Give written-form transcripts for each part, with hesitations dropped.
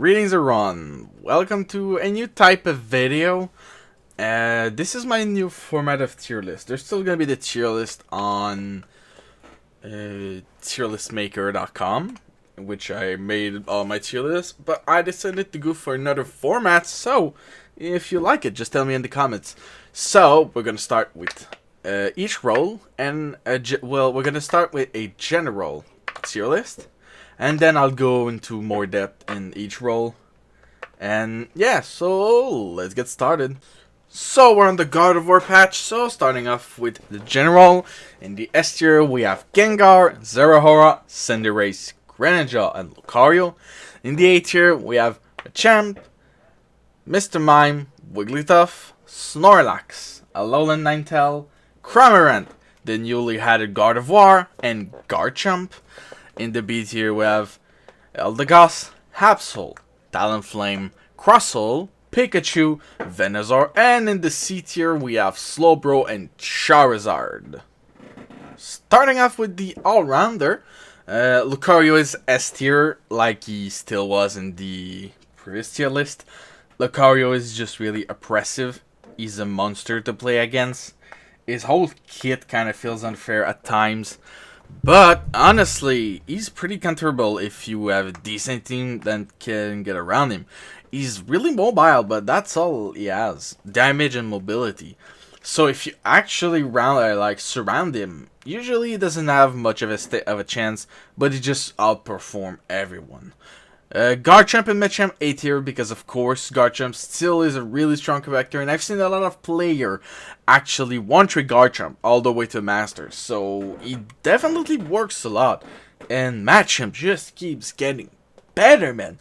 Greetings everyone, welcome to a new type of video. This is my new format of tier list. There's still gonna be the tier list on tierlistmaker.com, which I made all my tier lists, but I decided to go for another format, so if you like it, just tell me in the comments. So, we're gonna start with each role, and we're gonna start with a general tier list. And then I'll go into more depth in each role. And yeah, so let's get started. So we're on the Gardevoir patch, so starting off with the general. In the S tier we have Gengar, Zeraora, Cinderace, Greninja, and Lucario. In the A tier we have Machamp, Mr. Mime, Wigglytuff, Snorlax, Alolan Ninetale, Cramorant, the newly added Gardevoir, and Garchomp. In the B tier we have Eldegoss, Haxorus, Talonflame, Crustle, Pikachu, Venusaur, and in the C tier we have Slowbro and Charizard. Starting off with the Allrounder, Lucario is S tier like he still was in the previous tier list. Lucario is just really oppressive. He's a monster to play against. His whole kit kind of feels unfair at times. But honestly, he's pretty counterable if you have a decent team that can get around him. He's really mobile, but that's all he has. Damage and mobility. So if you actually surround him, usually he doesn't have much of a chance, but he just outperforms everyone. Garchomp and Machamp A tier because of course Garchomp still is a really strong character, and I've seen a lot of player actually one-trick Garchomp all the way to Master, so he definitely works a lot, and Machamp just keeps getting better, man.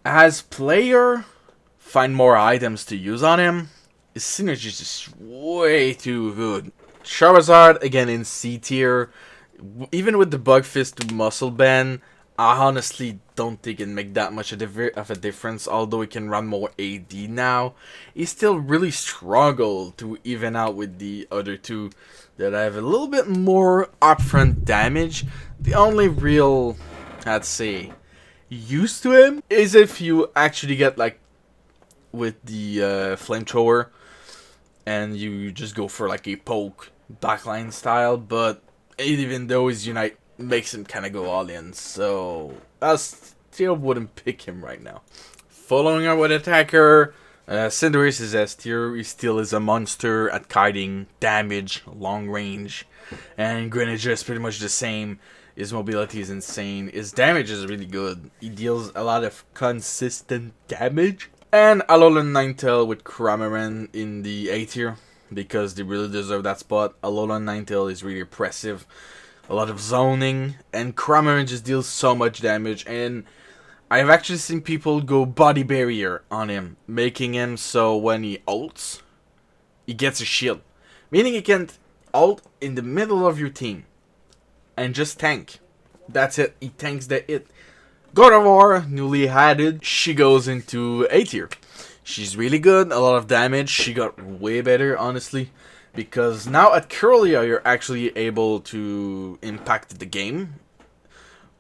As player find more items to use on him, his synergy is just way too good. Charizard again in C tier, even with the Bug Fist Muscle Band, I honestly don't think it make that much of a difference, although he can run more AD now. He still really struggle to even out with the other two that have a little bit more upfront damage. The only real, I'd say, use to him is if you actually get like with the flamethrower and you just go for like a poke backline style, but even though his Unite makes him kind of go all in, so I still wouldn't pick him right now. Following up with Attacker, Cinderace is S tier. He still is a monster at kiting, damage, long range, and Greninja is pretty much the same. His mobility is insane. His damage is really good. He deals a lot of consistent damage. And Alolan Ninetale with Cramorant in the A tier because they really deserve that spot. Alolan Ninetale is really impressive. A lot of zoning, and Cramorant just deals so much damage, and I've actually seen people go body barrier on him, making him so when he ults, he gets a shield. Meaning he can ult in the middle of your team, and just tank. That's it, he tanks the hit. Gardevoir, newly added, she goes into A tier. She's really good, a lot of damage, she got way better, honestly. Because now at Kirlia, you're actually able to impact the game.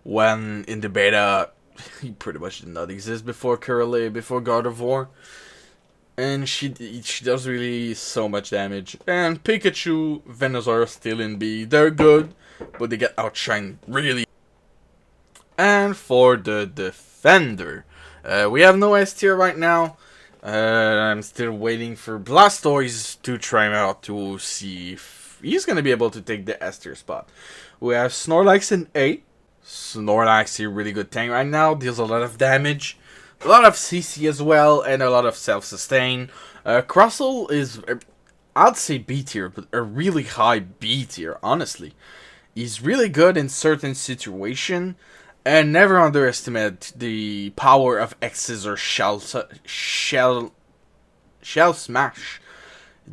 When in the beta, he pretty much did not exist before Kirlia, before Gardevoir. And she does really so much damage. And Pikachu, Venusaur still in B. They're good, but they get outshined really. And for the defender, we have no S tier right now. I'm still waiting for Blastoise to try him out to see if he's going to be able to take the S tier spot. We have Snorlax in A. Snorlax is a really good tank right now. Deals a lot of damage. A lot of CC as well. And a lot of self-sustain. Crustle is, I'd say B tier, but a really high B tier, honestly. He's really good in certain situations. And never underestimate the power of X's or Shell Smash.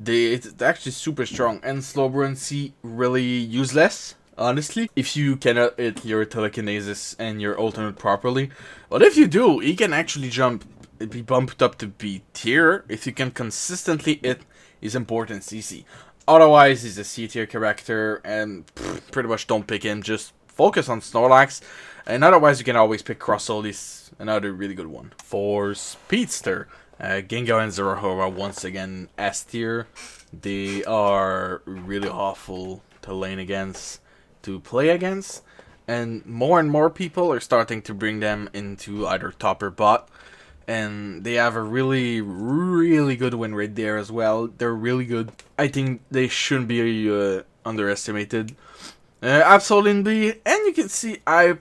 It's actually super strong. And Slowbro and C really useless, honestly, if you cannot hit your telekinesis and your ultimate properly. But if you do, he can actually be bumped up to B tier if you can consistently hit his important CC. Otherwise, he's a C tier character and pretty much don't pick him. Just focus on Snorlax. And otherwise, you can always pick Crossolis, another really good one. For Speedster, Gengar and Zoroark are once again S tier. They are really awful to lane against, to play against, and more people are starting to bring them into either top or bot. And they have a really good win rate there as well. They're really good. I think they shouldn't be underestimated. Absolutely. And you can see I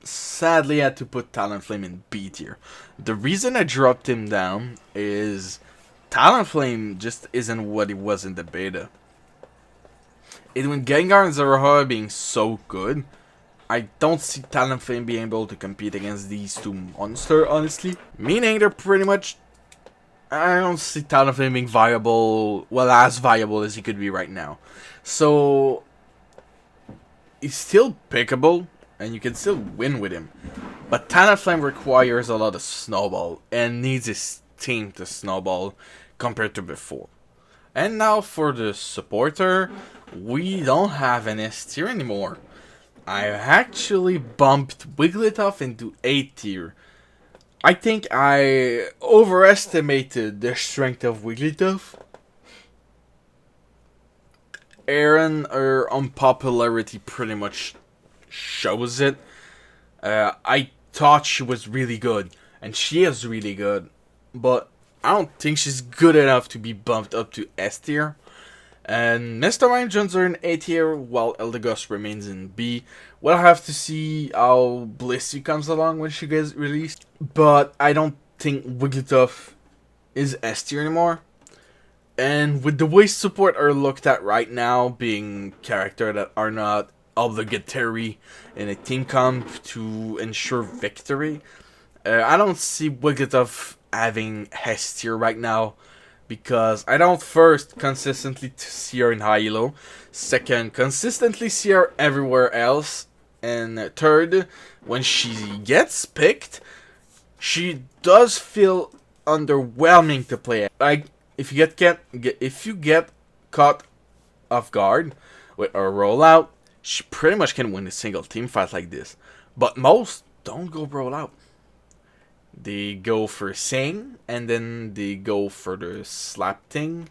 sadly had to put Talonflame in B tier. The reason I dropped him down is Talonflame just isn't what it was in the beta. When Gengar and Zoroark being so good, I don't see Talonflame being able to compete against these two monsters, honestly. Meaning they're pretty much... I don't see Talonflame being viable, well, as viable as he could be right now. So, he's still pickable, and you can still win with him. But Talonflame requires a lot of snowball, and needs his team to snowball compared to before. And now for the supporter, we don't have an S tier anymore. I actually bumped Wigglytuff into A tier. I think I overestimated the strength of Wigglytuff. Aaron, her unpopularity pretty much shows it. I thought she was really good, and she is really good, but I don't think she's good enough to be bumped up to S tier. And Mr. Jones are in A tier, while Eldegoss remains in B. We'll have to see how Blissey comes along when she gets released. But I don't think Wigglytuff is S tier anymore. And with the way support are looked at right now, being characters that are not obligatory in a team comp to ensure victory, I don't see Wigglytuff having S tier right now. Because I don't first consistently see her in high elo, second consistently see her everywhere else, and third, when she gets picked, she does feel underwhelming to play. Like if you get caught off guard with a rollout, she pretty much can win a single team fight like this. But most don't go rollout. They go for Sing, and then they go for the slap thing.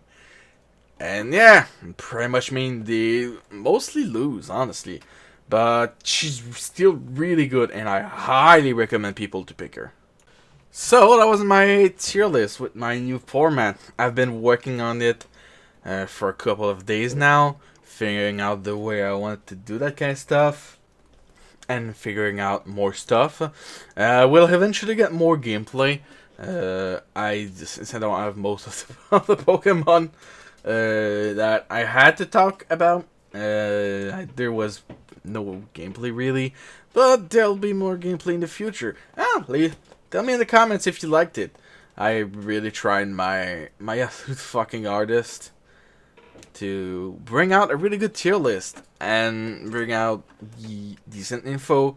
And yeah, pretty much mean they mostly lose, honestly. But she's still really good, and I highly recommend people to pick her. So that was my tier list with my new format. I've been working on it for a couple of days now, figuring out the way I wanted to do that kind of stuff. And figuring out more stuff. We'll eventually get more gameplay. Since I don't have most of the Pokemon that I had to talk about, there was no gameplay really, but there'll be more gameplay in the future. Tell me in the comments if you liked it. I really tried my absolute fucking hardest to bring out a really good tier list and bring out decent info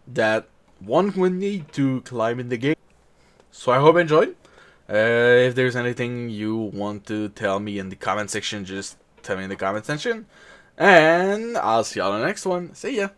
that one would need to climb in the game. So I hope you enjoyed. If there's anything you want to tell me in the comment section, just tell me in the comment section. And I'll see y'all in the next one. See ya!